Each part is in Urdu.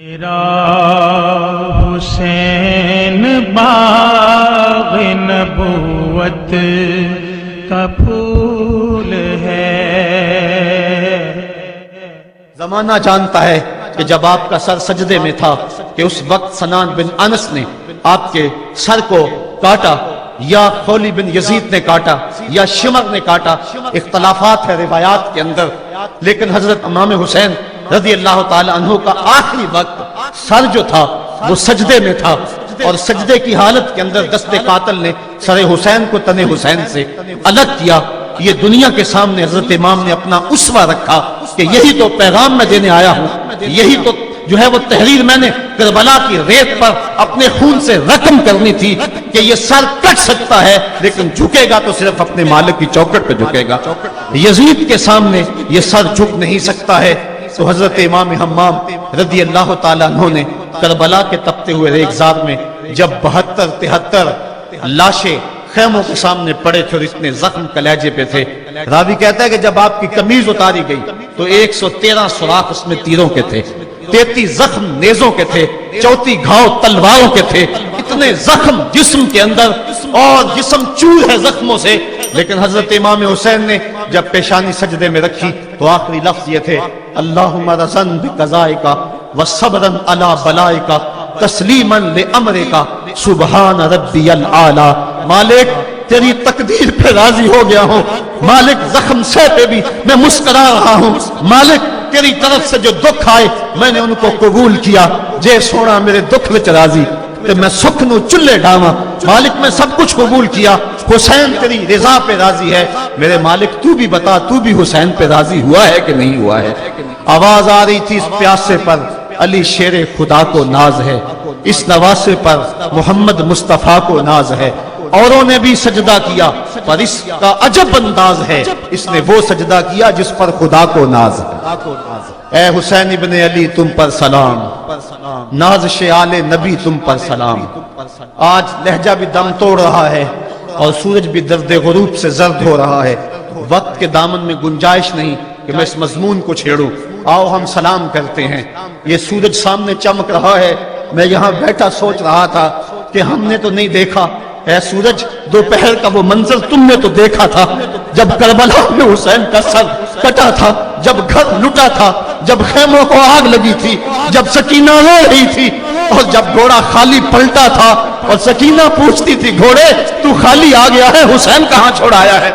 تیرا حسین باغ نبوت کا پھول ہے۔ زمانہ جانتا ہے کہ جب آپ کا سر سجدے میں تھا کہ اس وقت سنان بن انس نے آپ کے سر کو کاٹا، یا خولی بن یزید نے کاٹا، یا شمر نے کاٹا، اختلافات ہے روایات کے اندر، لیکن حضرت امام حسین رضی اللہ تعالی عنہ کا آخری وقت سر جو تھا وہ سجدے میں تھا، اور سجدے کی حالت کے اندر دست قاتل نے سر حسین کو تن حسین سے الگ کیا۔ یہ دنیا کے سامنے حضرت امام نے اپنا اسوہ رکھا کہ یہی تو پیغام میں دینے آیا ہوں، یہی تو جو ہے وہ تحریر میں نے کربلا کی ریت پر اپنے خون سے رقم کرنی تھی کہ یہ سر کٹ سکتا ہے لیکن جھکے گا تو صرف اپنے مالک کی چوکٹ پہ جھکے گا، یزید کے سامنے یہ سر جھک نہیں سکتا ہے۔ تو حضرت امام حمام رضی اللہ تعالیٰ عنہ نے کربلا کے تپتے ہوئے ریگزار میں جب 72-73 لاشیں خیموں کے سامنے پڑے تھے اور اتنے زخم کلیجے پہ تھے، راوی کہتا ہے کہ جب آپ کی قمیض اتاری گئی تو 113 سوراخ اس میں تیروں کے تھے، 33 زخم نیزوں کے تھے، 34 گھاؤ تلواروں کے تھے، اتنے زخم جسم کے اندر اور جسم چور ہے زخموں سے۔ لیکن حضرت امام حسین نے جب پیشانی سجدے میں رکھی تو آخری لفظ یہ تھے، اللہم رضن بقضائک وصبرن علی بلائک تسلیما لامرک سبحان ربی الاعلی۔ مالک تیری تقدیر پہ راضی ہو گیا ہوں، مالک زخم سے پہ بھی میں مسکرا رہا ہوں، مالک تیری طرف سے جو دکھ آئے میں نے ان کو قبول کیا، جے سونا میرے دکھ وچ راضی تو میں سکھ نو چلے ڈاواں، مالک میں سب کچھ قبول کیا، حسین تیری رضا پہ راضی ہے، میرے مالک تو بھی بتا تو بھی حسین پہ راضی ہوا ہے کہ نہیں ہوا ہے۔ آواز آ رہی تھی اس پیاسے پر علی شیر خدا کو ناز ہے، اس نواسے پر محمد مصطفیٰ کو ناز ہے، اوروں نے بھی سجدہ کیا پر اس کا عجب انداز ہے، اس نے وہ سجدہ کیا جس پر خدا کو ناز ہے۔ اے حسین ابن علی تم پر سلام، نازش آل نبی تم پر سلام۔ آج لہجہ بھی دم توڑ رہا ہے اور سورج بھی درد غروب سے زرد ہو رہا ہے، وقت کے دامن میں گنجائش نہیں کہ میں اس مضمون کو چھیڑوں۔ آؤ ہم سلام کرتے ہیں۔ یہ سورج سامنے چمک رہا ہے، میں یہاں بیٹھا سوچ رہا تھا کہ ہم نے تو نہیں دیکھا، اے سورج دوپہر کا وہ منظر تم نے تو دیکھا تھا جب کربلا میں حسین کا سر کٹا تھا، جب گھر لٹا تھا، جب خیموں کو آگ لگی تھی، جب سکینہ رو رہی تھی، اور جب گھوڑا خالی پلٹا تھا اور سکینہ پوچھتی تھی گھوڑے تو خالی آ گیا ہے، حسین کہاں چھوڑ آیا ہے۔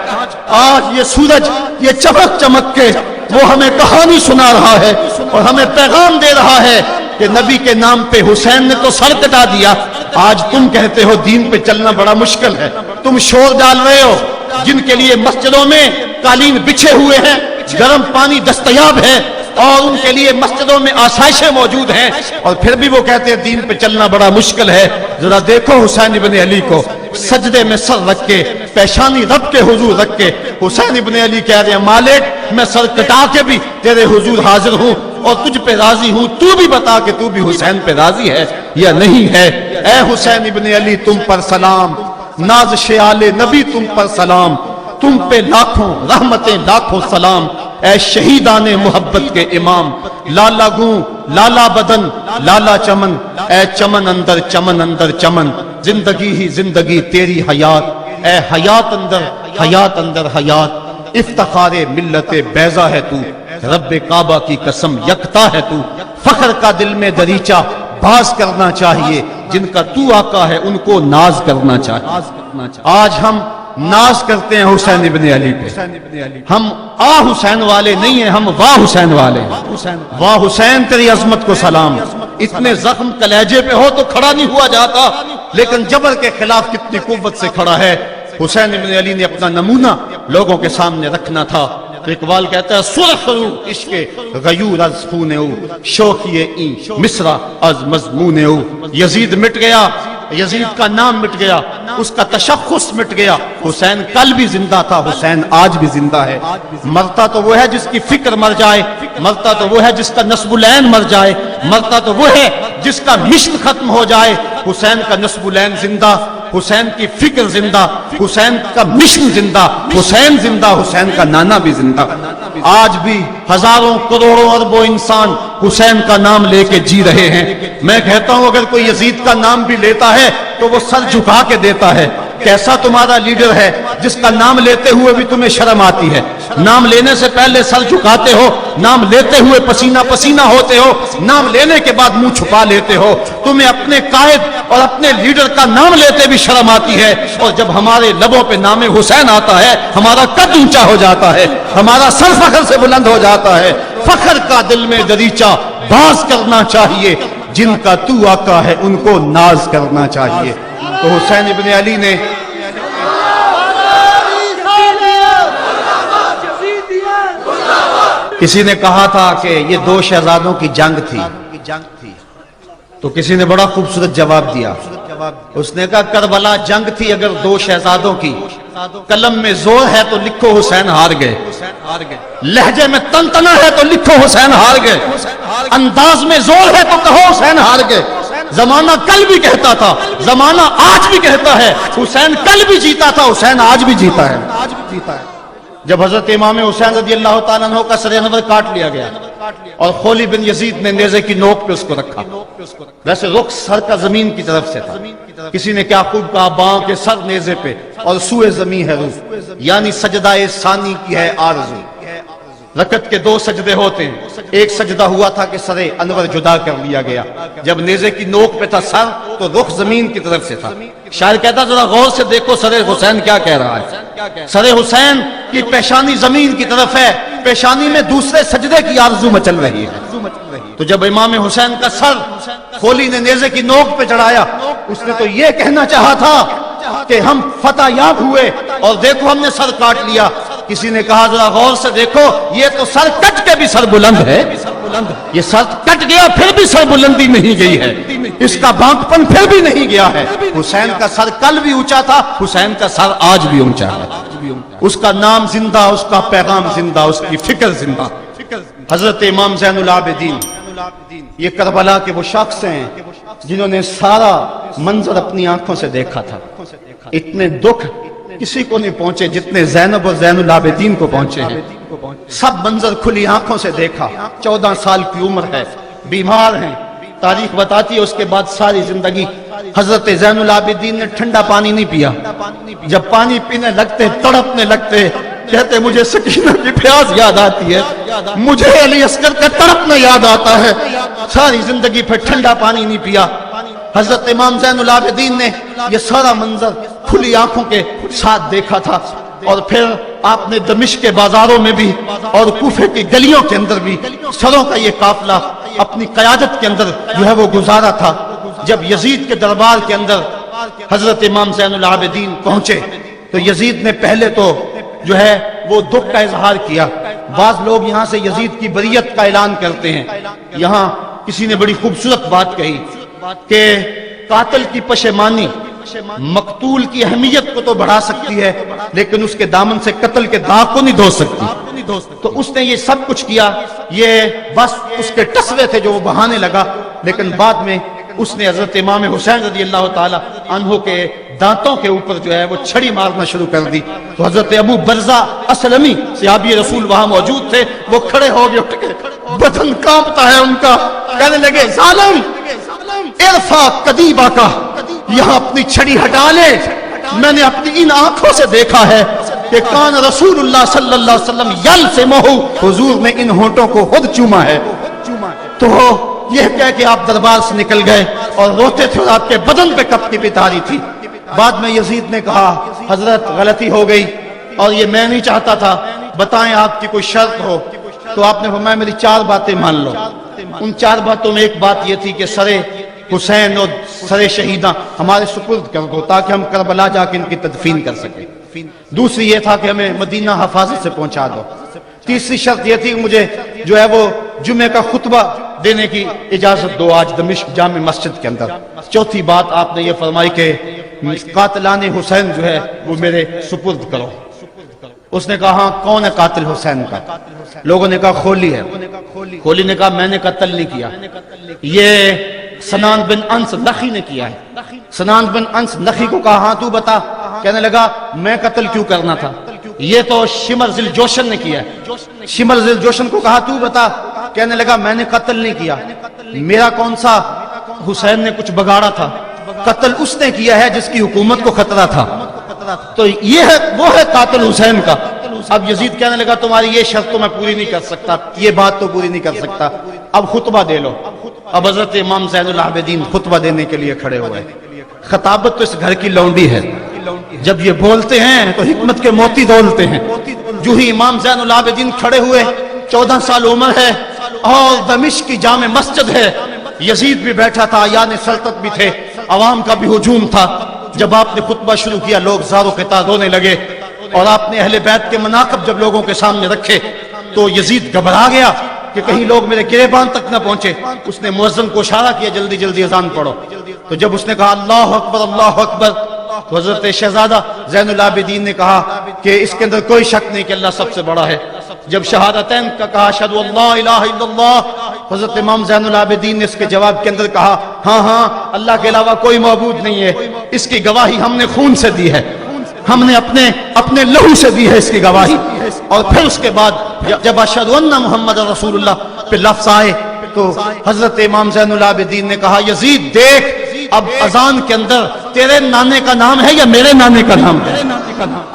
آج یہ سورج یہ چمک چمک کے وہ ہمیں کہانی سنا رہا ہے اور ہمیں پیغام دے رہا ہے کہ نبی کے نام پہ حسین نے تو سر کٹا دیا۔ آج تم کہتے ہو دین پہ چلنا بڑا مشکل ہے، تم شور ڈال رہے ہو، جن کے لیے مسجدوں میں قالین بچھے ہوئے ہیں، گرم پانی دستیاب ہے اور ان کے لیے مسجدوں میں آسائشیں موجود ہیں، اور پھر بھی وہ کہتے ہیں دین پہ چلنا بڑا مشکل ہے۔ ذرا دیکھو حسین ابن علی کو سجدے میں سر رکھ کے، پیشانی رب کے حضور رکھ کے حسین ابن علی کہہ رہے ہیں مالک میں سر کٹا کے بھی تیرے حضور حاضر ہوں اور تجھ پہ راضی ہوں، تو بھی بتا کہ تو بھی حسین پہ راضی ہے یا نہیں ہے۔ اے حسین ابن علی تم پر سلام، نازش آل نبی تم پر سلام، تم پہ لاکھوں رحمتیں لاکھوں سلام۔ اے شہیدان محبت کے امام، لالا گوں لالا بدن لالا چمن، اے چمن اندر چمن اندر چمن، زندگی ہی زندگی تیری حیات، اے حیات اندر حیات اندر حیات، افتخار ملت بیضا ہے تو، رب کعبہ کی قسم یکتا ہے تو، فخر کا دل میں دریچہ باز کرنا چاہیے، جن کا تو آقا ہے ان کو ناز کرنا چاہیے۔ آج ہم ناز کرتے ہیں حسین ابن علی پہ، ہم آ حسین والے نہیں ہیں، ہم واہ حسین والے ہیں۔ واہ حسین تیری عظمت کو سلام، اتنے زخم کلیجے پہ ہو تو کھڑا نہیں ہوا جاتا، لیکن جبر کے خلاف کتنی قوت سے کھڑا ہے۔ حسین ابن علی نے اپنا نمونہ لوگوں کے سامنے رکھنا تھا۔ اقبال کہتا ہے سرخ رو عشق غیور از خون او، شوخی این مصرع از مضمون او۔ یزید مٹ گیا، یزید کا نام مٹ گیا، اس کا تشخص مٹ گیا، حسین کل بھی زندہ تھا، حسین آج بھی زندہ ہے۔ مرتا تو وہ ہے جس کی فکر مر جائے، مرتا تو وہ ہے جس کا نسب العین مر جائے، مرتا تو وہ ہے جس کا مشن ختم ہو جائے۔ حسین کا نسب العین زندہ، حسین کی فکر زندہ، حسین کا مشن زندہ، حسین زندہ، حسین کا نانا بھی زندہ۔ آج بھی ہزاروں کروڑوں اربوں انسان حسین کا نام لے کے جی رہے ہیں۔ میں کہتا ہوں اگر کوئی یزید کا نام بھی لیتا ہے تو وہ سر جھکا کے دیتا ہے۔ کیسا تمہارا لیڈر ہے جس کا نام لیتے ہوئے بھی تمہیں شرم آتی ہے؟ نام لینے سے پہلے سر جھکاتے ہو، نام لیتے ہوئے پسینہ پسینہ ہوتے ہو، نام لینے کے بعد منہ چھپا لیتے ہو۔ تمہیں اپنے قائد اور اپنے لیڈر کا نام لیتے بھی شرم آتی ہے، اور جب ہمارے لبوں پہ نام حسین آتا ہے ہمارا قد اونچا ہو جاتا ہے، ہمارا سر فخر سے بلند ہو جاتا ہے۔ فخر کا دل میں دریچہ باز کرنا چاہیے، جن کا تو آقا ہے ان کو ناز کرنا چاہیے۔ تو حسین ابن علی نے کسی نے کہا تھا کہ یہ دو شہزادوں کی جنگ تھی، تو کسی نے بڑا خوبصورت جواب دیا۔ اس نے کہا کربلا جنگ تھی اگر دو شہزادوں کی، قلم میں زور ہے تو لکھو حسین ہار گئے، لہجے میں تنتنا ہے تو لکھو حسین ہار گئے، انداز میں زور ہے تو کہو حسین ہار گئے۔ زمانہ کل بھی کہتا تھا، زمانہ آج بھی کہتا ہے، حسین کل بھی جیتا تھا، حسین آج بھی جیتا ہے۔ جب حضرت امام حسین رضی اللہ تعالیٰ عنہ کا سر انور کاٹ لیا گیا اور خولی بن یزید نے نیزے کی نوک پہ اس کو رکھا، ویسے رخ سر کا زمین کی طرف سے تھا، کسی نے کیا خوب کہا، باں کے سر نیزے پہ اور سوئے زمین ہے روح، یعنی سجدہ ثانی کی ہے آرزو۔ رکعت کے دو سجدے ہوتے ہیں، ایک سجدہ ہوا تھا کہ سر انور جدا کر لیا گیا، جب نیزے کی نوک پہ تھا سر تو رخ زمین کی طرف سے تھا۔ شاعر کہتا ذرا غور سے دیکھو سر حسین کیا کہہ رہا ہے، سر حسین کی پیشانی زمین کی طرف ہے، پیشانی میں دوسرے سجدے کی آرزو مچل رہی ہے۔ تو جب امام حسین کا سر خولی نے نیزے کی نوک پہ چڑھایا، اس نے تو یہ کہنا چاہا تھا کہ ہم فتح یاب ہوئے اور دیکھو ہم نے سر کاٹ لیا۔ کسی نے کہا ذرا غور سے دیکھو یہ تو سر کٹ کے بھی سر بلند ہے، یہ سر کٹ گیا پھر بھی سر بلندی نہیں گئی ہے، اس کا بانک پن پھر بھی نہیں گیا ہے۔ حسین کا سر کل بھی اونچا تھا، حسین کا سر آج بھی اونچا ہے، اس کا نام زندہ، اس کا پیغام زندہ، اس کی فکر زندہ۔ حضرت امام زین العابدین یہ کربلا کے وہ شخص ہیں جنہوں نے سارا منظر اپنی آنکھوں سے دیکھا تھا۔ اتنے دکھ کسی کو نہیں پہنچے جتنے زینب اور زین العابدین کو پہنچے ہیں، سب منظر کھلی آنکھوں سے دیکھا۔ 14 سال کی عمر ہے، بیمار ہیں، تاریخ بتاتی ہے اس کے بعد ساری زندگی حضرت زین العابدین نے ٹھنڈا پانی نہیں پیا، جب پانی پینے لگتے تڑپنے لگتے، کہتے مجھے سکینہ کی پیاس یاد آتی ہے، مجھے علی اصغر کا تڑپنا یاد آتا ہے، ساری زندگی پھر ٹھنڈا پانی نہیں پیا۔ حضرت امام زین العابدین نے یہ سارا منظر کھلی آنکھوں کے ساتھ دیکھا تھا، اور پھر آپ نے دمشق کے بازاروں میں بھی اور کوفے کی گلیوں کے اندر بھی سروں کا یہ قافلہ اپنی قیادت کے اندر جو ہے وہ گزارا تھا۔ جب یزید کے دربار کے اندر حضرت امام زین العابدین پہنچے تو یزید نے پہلے تو جو ہے وہ دکھ کا اظہار کیا۔ بعض لوگ یہاں سے یزید کی بریت کا اعلان کرتے ہیں، یہاں کسی نے بڑی خوبصورت بات کہی کہ قاتل کی پشیمانی مقتول کی اہمیت کو تو بڑھا سکتی ہے لیکن اس کے دامن سے قتل کے داغ کو نہیں دھو سکتی۔ تو اس نے یہ سب کچھ کیا، یہ بس اس کے ٹسوے تھے جو وہ بہانے لگا، لیکن بعد میں اس نے حضرت امام حسین رضی اللہ تعالی عنہ کے دانتوں کے اوپر جو ہے وہ چھڑی مارنا شروع کر دی۔ تو حضرت ابو برزہ اسلمی صحابی رسول وہاں موجود تھے، وہ کھڑے ہو گئے، اٹھ کے بدن کانپتا ہے ان کا، کہنے لگے ظالم ارفع قدیبہ کا، یہاں اپنی چھڑی ہٹا لے، میں نے اپنی ان آنکھوں سے دیکھا ہے کہ کان رسول اللہ صلی اللہ علیہ وسلم یلسمہ، حضور نے ان ہونٹوں کو خود چوما ہے۔ تو یہ کہہ کہ آپ دربار سے نکل گئے اور روتے تھے اور آپ کے بدن پہ کپڑی بھی تاری تھی۔ بعد میں یزید نے کہا حضرت غلطی ہو گئی اور یہ میں نہیں چاہتا تھا، بتائیں آپ کی کوئی شرط ہو۔ تو آپ نے فرمایا میری 4 باتیں مان لو۔ ان 4 باتوں میں ایک بات یہ تھی کہ سر حسین اور سر شہیداں ہمارے سپرد کر دو تاکہ ہم کربلا جا کے ان کی تدفین کر سکیں۔ دوسری یہ تھا کہ ہمیں مدینہ حفاظت سے پہنچا دو۔ تیسری شرط یہ تھی کہ مجھے جو ہے وہ جمعے کا خطبہ دینے کی اجازت دو آج دمشق جامع مسجد کے اندر۔ چوتھی بات آپ نے یہ فرمائی کہ قاتلان حسین جو ہے وہ میرے سپرد کرو۔ اس نے کہا ہاں کون ہے قاتل حسین کا؟ لوگوں نے کہا خولی ہے۔ خولی نے کہا میں نے قتل نہیں کیا، یہ سنان بن انس نخی نے کیا ہے۔ سنان بن انس نخی کو کہا ہاں تو بتا، کہنے لگا میں قتل کیوں کرنا تھا؟ یہ تو شمر ذل جوشن نے کیا ہے۔ شمر ذل جوشن کو کہا تو بتا، کہنے لگا میں نے قتل نہیں کیا، میرا کون سا حسین نے کچھ بگاڑا تھا، قتل اس نے کیا ہے جس کی حکومت کو خطرہ تھا۔ تو یہ ہے وہ ہے قاتل حسین کا۔ اب یزید کہنے لگا تمہاری یہ شرط تو میں پوری نہیں کر سکتا، یہ بات تو پوری نہیں کر سکتا، اب خطبہ دے لو۔ اب حضرت امام زین العابدین خطبہ دینے کے لیے کھڑے ہوئے۔ خطابت تو اس گھر کی لونڈی ہے، جب یہ بولتے ہیں تو حکمت کے موتی دولتے ہیں۔ جو ہی امام زین العابدین کھڑے ہوئے، 14 سال عمر ہے اور دمشق کی جامع مسجد ہے، یزید بھی بیٹھا تھا، یعنی سلطنت بھی تھے، عوام کا بھی ہجوم تھا۔ جب آپ نے خطبہ شروع کیا لوگ زار و قطع رونے لگے، اور آپ نے اہل بیت کے مناقب جب لوگوں کے سامنے رکھے تو یزید گھبرا گیا کہ کہیں لوگ میرے گریبان تک نہ پہنچے۔ اس نے مؤذن کو اشارہ کیا جلدی جلدی اذان پڑھو۔ تو جب اس نے کہا اللہ اکبر اللہ اکبر، تو حضرت شہزادہ زین العابدین نے کہا کہ اس کے اندر کوئی شک نہیں کہ اللہ سب سے بڑا ہے۔ جب شہادتین کا کہا اشہد ان لا الہ الا اللہ، حضرت امام زین العابدین نے اس کے جواب کے اندر کہا ہاں ہاں اللہ کے علاوہ کوئی معبود نہیں ہے، اس کی گواہی ہم نے خون سے دی ہے، ہم نے اپنے لہو سے دی ہے اس کی گواہی۔ اور پھر اس کے بعد جب اشہد ان محمد رسول اللہ پہ لفظ آئے تو حضرت امام زین العابدین نے کہا یزید دیکھ، اب اذان کے اندر تیرے نانے کا نام ہے یا میرے نانے کا نام ہے؟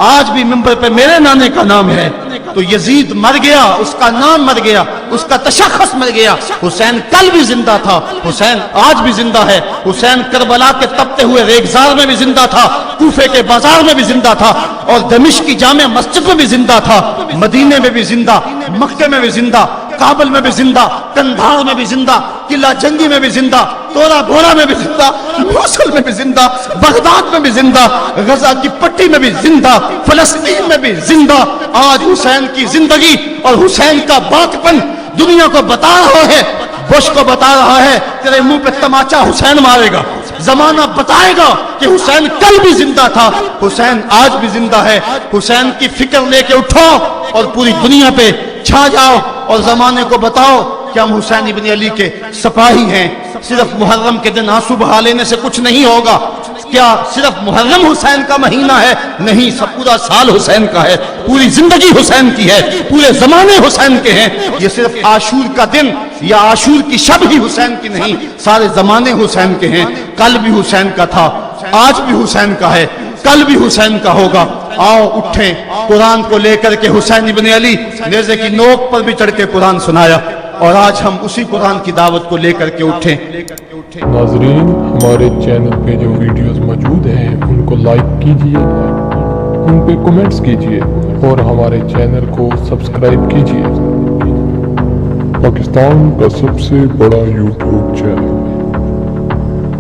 آج بھی منبر پہ میرے نانے کا نام ہے۔ تو یزید مر گیا، اس کا نام مر گیا، اس کا تشخص مر گیا۔ حسین کل بھی زندہ تھا، حسین آج بھی زندہ ہے، حسین کربلا کے تپتے ہوئے ریگزار میں بھی زندہ تھا، کوفے کے بازار میں بھی زندہ تھا، اور دمشق کی جامع مسجد میں بھی زندہ تھا، مدینے میں بھی زندہ، مکے میں بھی زندہ، کابل میں بھی زندہ، کندھار میں بھی زندہ، قلعہ جنگی میں بھی زندہ، تورا بورا میں بھی زندہ، موصل میں بھی زندہ، بغداد میں بھی زندہ، غزہ کی پٹی میں بھی زندہ، فلسطین میں بھی زندہ۔ آج حسین کی زندگی اور حسین کا باقپن دنیا کو بتا رہا ہے، بش کو بتا رہا ہے تیرے منہ پہ تماچا حسین مارے گا۔ زمانہ بتائے گا کہ حسین کل بھی زندہ تھا، حسین آج بھی زندہ ہے۔ حسین کی فکر لے کے اٹھو اور پوری دنیا پہ چھا جاؤ اور زمانے کو بتاؤ کہ ہم حسین ابن علی کے سپاہی ہیں۔ صرف محرم کے دن آنسو بہا لینے سے کچھ نہیں ہوگا۔ کیا صرف محرم حسین کا مہینہ ہے؟ نہیں، سب پورا سال حسین کا ہے، پوری زندگی حسین کی ہے، پورے زمانے حسین کے ہیں۔ یہ صرف عاشور کا دن یا عاشور کی شب ہی حسین کی نہیں، سارے زمانے حسین کے ہیں۔ کل بھی حسین کا تھا، آج بھی حسین کا ہے، کل بھی حسین کا ہوگا۔ آؤ اٹھیں، قرآن کو لے کر کے حسین ابن علی نیزے کی نوک پر بھی چڑھ کے قرآن سنایا، اور آج ہم اسی قرآن کی دعوت کو لے کر کے اٹھیں۔ ناظرین، ہمارے چینل پہ جو ویڈیوز موجود ہیں ان کو لائک کیجئے، ان پہ کمنٹس کیجئے اور ہمارے چینل کو سبسکرائب کیجئے۔ پاکستان کا سب سے بڑا یوٹیوب چینل۔